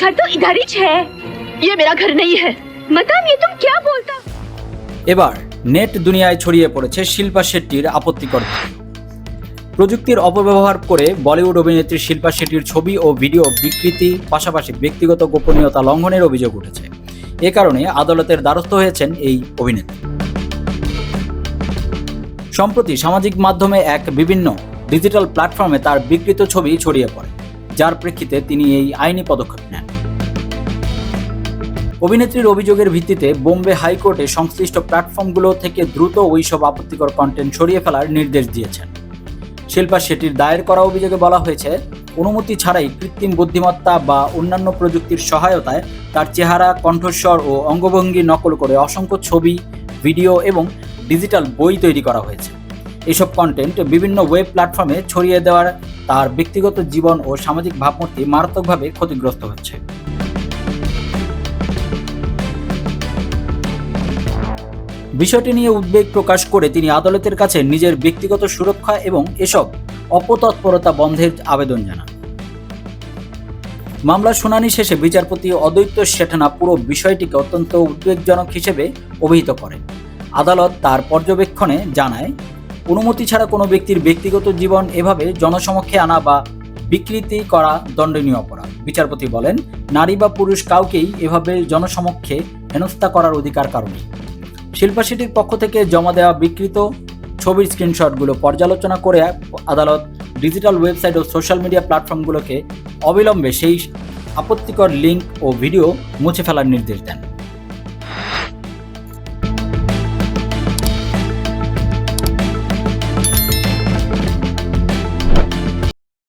घर तो इधर ही है। ये मेरा घर नहीं है। मतलब ये तुम क्या बोलता। এবার নেট দুনিয়ায় ছড়িয়ে পড়েছে শিল্পা শেট্টির আপত্তিকর ভিডিও। প্রযুক্তির অপব্যবহার করে বলিউড অভিনেত্রী শিল্পা শেট্টির ছবি ও ভিডিও বিকৃতি পাশাপাশি ব্যক্তিগত গোপনীয়তা লঙ্ঘনের অভিযোগ উঠেছে। এ কারণে আদালতের দ্বারস্থ হয়েছেন এই অভিনেত্রী। সম্প্রতি সামাজিক মাধ্যমে এক বিভিন্ন ডিজিটাল প্ল্যাটফর্মে তার বিকৃত ছবি ছড়িয়ে পড়ে, যার প্রেক্ষিতে তিনি এই আইনি পদক্ষেপ নেন। অভিনেত্রীর অভিযোগের ভিত্তিতে বোম্বে হাইকোর্টে সংশ্লিষ্ট প্ল্যাটফর্মগুলো থেকে দ্রুত ওইসব আপত্তিকর কন্টেন্ট সরিয়ে ফেলার নির্দেশ দিয়েছেন। শিল্পা শেট্টির দায়ের করা অভিযোগে বলা হয়েছে, অনুমতি ছাড়াই কৃত্রিম বুদ্ধিমত্তা বা অন্যান্য প্রযুক্তির সহায়তায় তার চেহারা, কণ্ঠস্বর ও অঙ্গভঙ্গি নকল করে অসংখ্য ছবি, ভিডিও এবং ডিজিটাল বই তৈরি করা হয়েছে। এসব কন্টেন্ট বিভিন্ন ওয়েব প্ল্যাটফর্মে ছড়িয়ে দেওয়ার তার ব্যক্তিগত জীবন ও সামাজিক ভাবমূর্তি মারাত্মকভাবে ক্ষতিগ্রস্ত হচ্ছে। বিষয়টি নিয়ে উদ্বেগ প্রকাশ করে তিনি আদালতের কাছে নিজের ব্যক্তিগত সুরক্ষা এবং এসব অপতৎপরতা বন্ধের আবেদন জানান। মামলার শুনানি শেষে বিচারপতি অদ্বৈত শেঠনা পুরো বিষয়টিকে অত্যন্ত উদ্বেগজনক হিসেবে অভিহিত করেন। আদালত তার পর্যবেক্ষণে জানায়, অনুমতি ছাড়া কোনো ব্যক্তির ব্যক্তিগত জীবন এভাবে জনসমক্ষে আনা বা বিকৃতি করা দণ্ডনীয় অপরাধ। বিচারপতি বলেন, নারী বা পুরুষ কাউকেই এভাবে জনসমক্ষে হেনস্থা করার অধিকার কারণে। শিল্পা শেট্টির পক্ষ থেকে জমা দেওয়া বিকৃত ছবির স্ক্রিনশটগুলো পর্যালোচনা করে আদালত ডিজিটাল ওয়েবসাইট ও সোশ্যাল মিডিয়া প্ল্যাটফর্মগুলোকে অবিলম্বে সেই আপত্তিকর লিঙ্ক ও ভিডিও মুছে ফেলার নির্দেশ দেন।